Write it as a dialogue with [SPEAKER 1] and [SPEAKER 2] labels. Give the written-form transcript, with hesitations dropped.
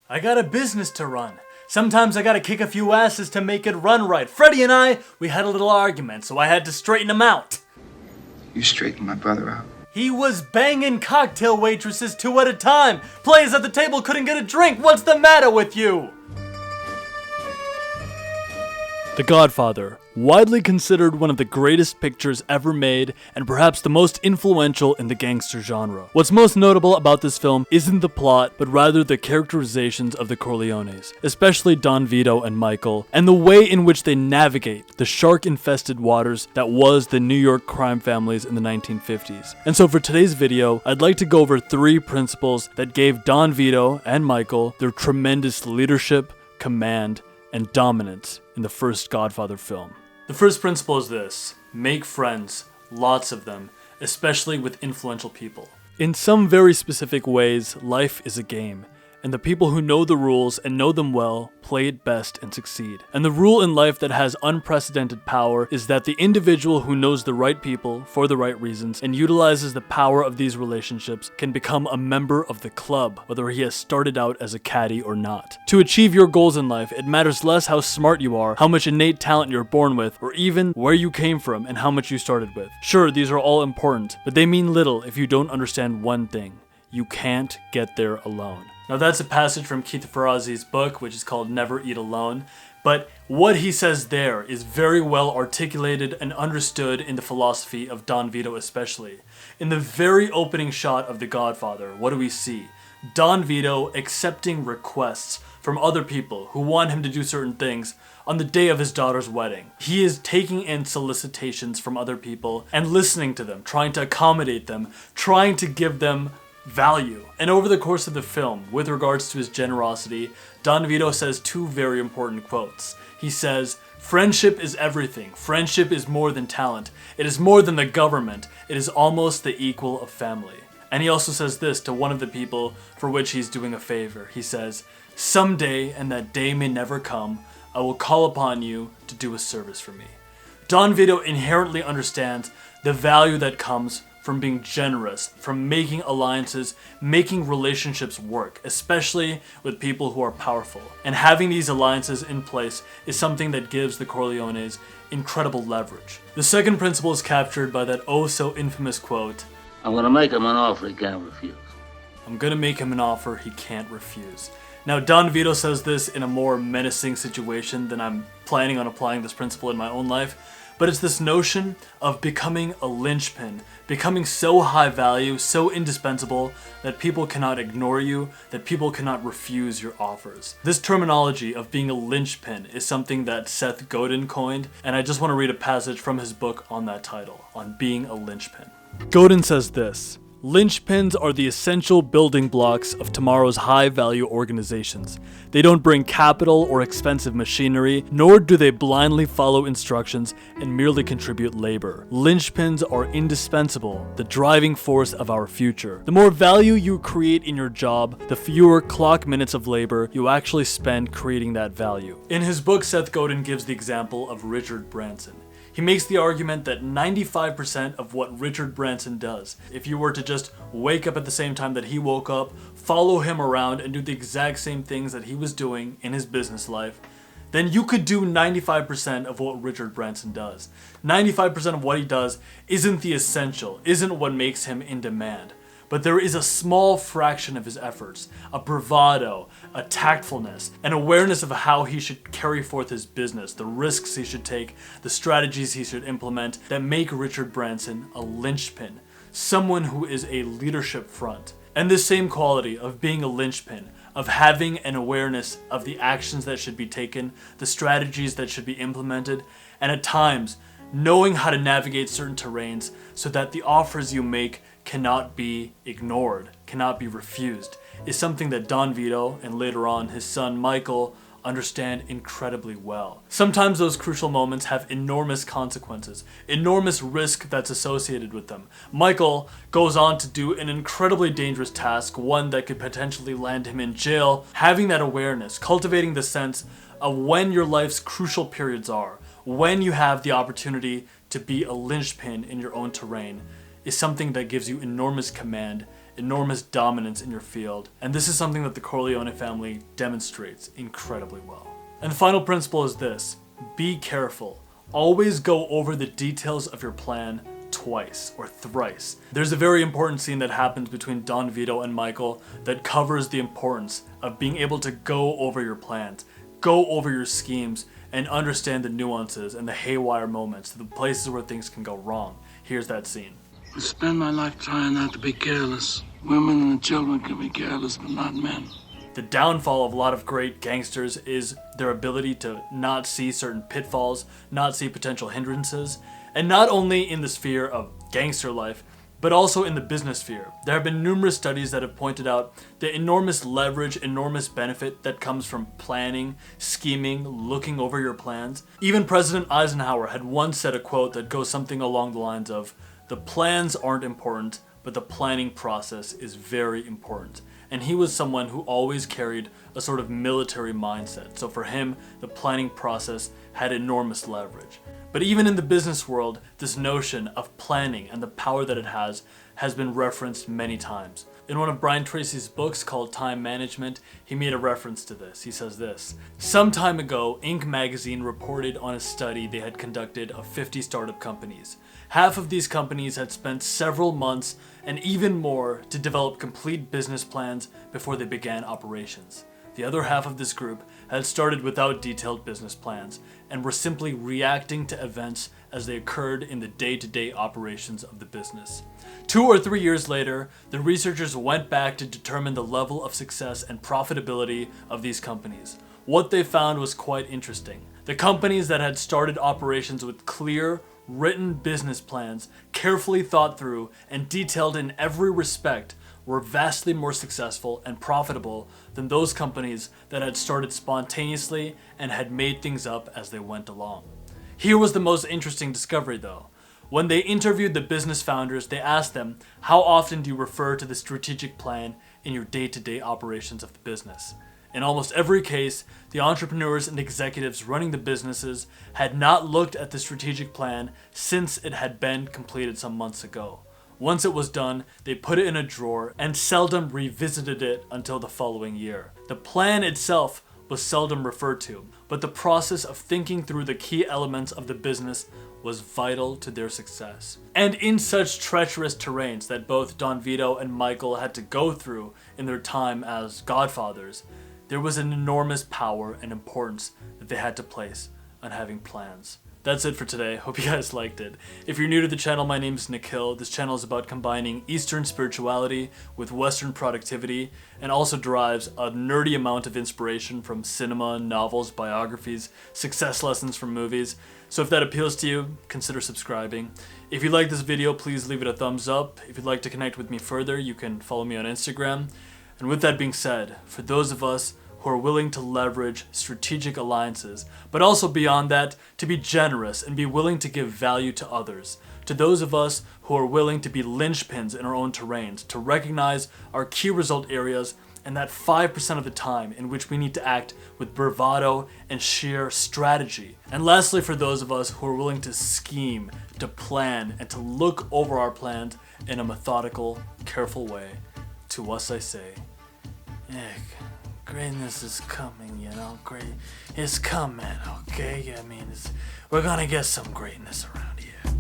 [SPEAKER 1] I got a business to run. Sometimes I gotta kick a few asses to make it run right. Freddie and I, we had a little argument, so I had to straighten him out.
[SPEAKER 2] You straightened my brother out?
[SPEAKER 1] He was banging cocktail waitresses 2 at a time. Players at the table couldn't get a drink. What's the matter with you? The Godfather, widely considered one of the greatest pictures ever made and perhaps the most influential in the gangster genre. What's most notable about this film isn't the plot, but rather the characterizations of the Corleones, especially Don Vito and Michael, and the way in which they navigate the shark-infested waters that was the New York crime families in the 1950s. And so for today's video, I'd like to go over 3 principles that gave Don Vito and Michael their tremendous leadership, command, and dominance in the first Godfather film. The first principle is this: make friends, lots of them, especially with influential people. In some very specific ways, life is a game, and the people who know the rules and know them well play it best and succeed. And the rule in life that has unprecedented power is that the individual who knows the right people for the right reasons and utilizes the power of these relationships can become a member of the club, whether he has started out as a caddy or not. To achieve your goals in life, it matters less how smart you are, how much innate talent you're born with, or even where you came from and how much you started with. Sure, these are all important, but they mean little if you don't understand one thing: you can't get there alone. Now that's a passage from Keith Ferrazzi's book, which is called Never Eat Alone, but what he says there is very well articulated and understood in the philosophy of Don Vito especially. In the very opening shot of The Godfather, what do we see? Don Vito accepting requests from other people who want him to do certain things on the day of his daughter's wedding. He is taking in solicitations from other people and listening to them, trying to accommodate them, trying to give them value. And over the course of the film, with regards to his generosity, Don Vito says 2 very important quotes. He says, "Friendship is everything. Friendship is more than talent. It is more than the government. It is almost the equal of family." And he also says this to one of the people for which he's doing a favor. He says, "Someday, and that day may never come, I will call upon you to do a service for me." Don Vito inherently understands the value that comes from being generous, from making alliances, making relationships work, especially with people who are powerful. And having these alliances in place is something that gives the Corleones incredible leverage. The second principle is captured by that oh so infamous quote,
[SPEAKER 3] "I'm gonna make him an offer he can't refuse."
[SPEAKER 1] I'm gonna make him an offer he can't refuse. Now, Don Vito says this in a more menacing situation than I'm planning on applying this principle in my own life, but it's this notion of becoming a linchpin, becoming so high value, so indispensable that people cannot ignore you, that people cannot refuse your offers. This terminology of being a linchpin is something that Seth Godin coined, and I just want to read a passage from his book on that title, on being a linchpin. Godin says this: "Linchpins are the essential building blocks of tomorrow's high-value organizations. They don't bring capital or expensive machinery, nor do they blindly follow instructions and merely contribute labor. Linchpins are indispensable, the driving force of our future. The more value you create in your job, the fewer clock minutes of labor you actually spend creating that value." In his book, Seth Godin gives the example of Richard Branson. He makes the argument that 95% of what Richard Branson does, if you were to just wake up at the same time that he woke up, follow him around and do the exact same things that he was doing in his business life, then you could do 95% of what Richard Branson does. 95% of what he does isn't the essential, isn't what makes him in demand. But there is a small fraction of his efforts, a bravado, a tactfulness, an awareness of how he should carry forth his business, the risks he should take, the strategies he should implement, that make Richard Branson a linchpin, someone who is a leadership front. And this same quality of being a linchpin, of having an awareness of the actions that should be taken, the strategies that should be implemented, and at times, knowing how to navigate certain terrains so that the offers you make cannot be ignored, cannot be refused, is something that Don Vito and later on his son Michael understand incredibly well. Sometimes those crucial moments have enormous consequences, enormous risk that's associated with them. Michael goes on to do an incredibly dangerous task, one that could potentially land him in jail. Having that awareness, cultivating the sense of when your life's crucial periods are, when you have the opportunity to be a linchpin in your own terrain, is something that gives you enormous command enormous dominance in your field, and this is something that the Corleone family demonstrates incredibly well. And the final principle is this: be careful. Always go over the details of your plan twice or thrice. There's a very important scene that happens between Don Vito and Michael that covers the importance of being able to go over your plans, go over your schemes, and understand the nuances and the haywire moments, the places where things can go wrong. Here's that scene.
[SPEAKER 3] I spend my life trying not to be careless. Women and children can be careless, but not men.
[SPEAKER 1] The downfall of a lot of great gangsters is their ability to not see certain pitfalls, not see potential hindrances, and not only in the sphere of gangster life, but also in the business sphere. There have been numerous studies that have pointed out the enormous leverage, enormous benefit that comes from planning, scheming, looking over your plans. Even President Eisenhower had once said a quote that goes something along the lines of, "The plans aren't important, but the planning process is very important." And he was someone who always carried a sort of military mindset. So for him, the planning process had enormous leverage. But even in the business world, this notion of planning and the power that it has been referenced many times. In one of Brian Tracy's books called Time Management, he made a reference to this. He says this: "Some time ago, Inc. magazine reported on a study they had conducted of 50 startup companies. Half of these companies had spent several months and even more to develop complete business plans before they began operations. The other half of this group had started without detailed business plans and were simply reacting to events as they occurred in the day-to-day operations of the business. 2 or 3 years later, the researchers went back to determine the level of success and profitability of these companies. What they found was quite interesting. The companies that had started operations with clear, written business plans, carefully thought through and detailed in every respect, were vastly more successful and profitable than those companies that had started spontaneously and had made things up as they went along." Here was the most interesting discovery though. When they interviewed the business founders, they asked them, "How often do you refer to the strategic plan in your day-to-day operations of the business?" In almost every case, the entrepreneurs and executives running the businesses had not looked at the strategic plan since it had been completed some months ago. Once it was done, they put it in a drawer and seldom revisited it until the following year. The plan itself was seldom referred to, but the process of thinking through the key elements of the business was vital to their success. And in such treacherous terrains that both Don Vito and Michael had to go through in their time as godfathers, there was an enormous power and importance that they had to place on having plans. That's it for today. Hope you guys liked it. If you're new to the channel, my name is Nikhil. This channel is about combining Eastern spirituality with Western productivity, and also derives a nerdy amount of inspiration from cinema, novels, biographies, success lessons from movies. So if that appeals to you, consider subscribing. If you like this video, please leave it a thumbs up. If you'd like to connect with me further, you can follow me on Instagram. And with that being said, for those of us who are willing to leverage strategic alliances, but also beyond that, to be generous and be willing to give value to others. To those of us who are willing to be linchpins in our own terrains, to recognize our key result areas and that 5% of the time in which we need to act with bravado and sheer strategy. And lastly, for those of us who are willing to scheme, to plan, and to look over our plans in a methodical, careful way. To us I say, greatness is coming, you know, it's coming, okay? I mean, we're gonna get some greatness around here.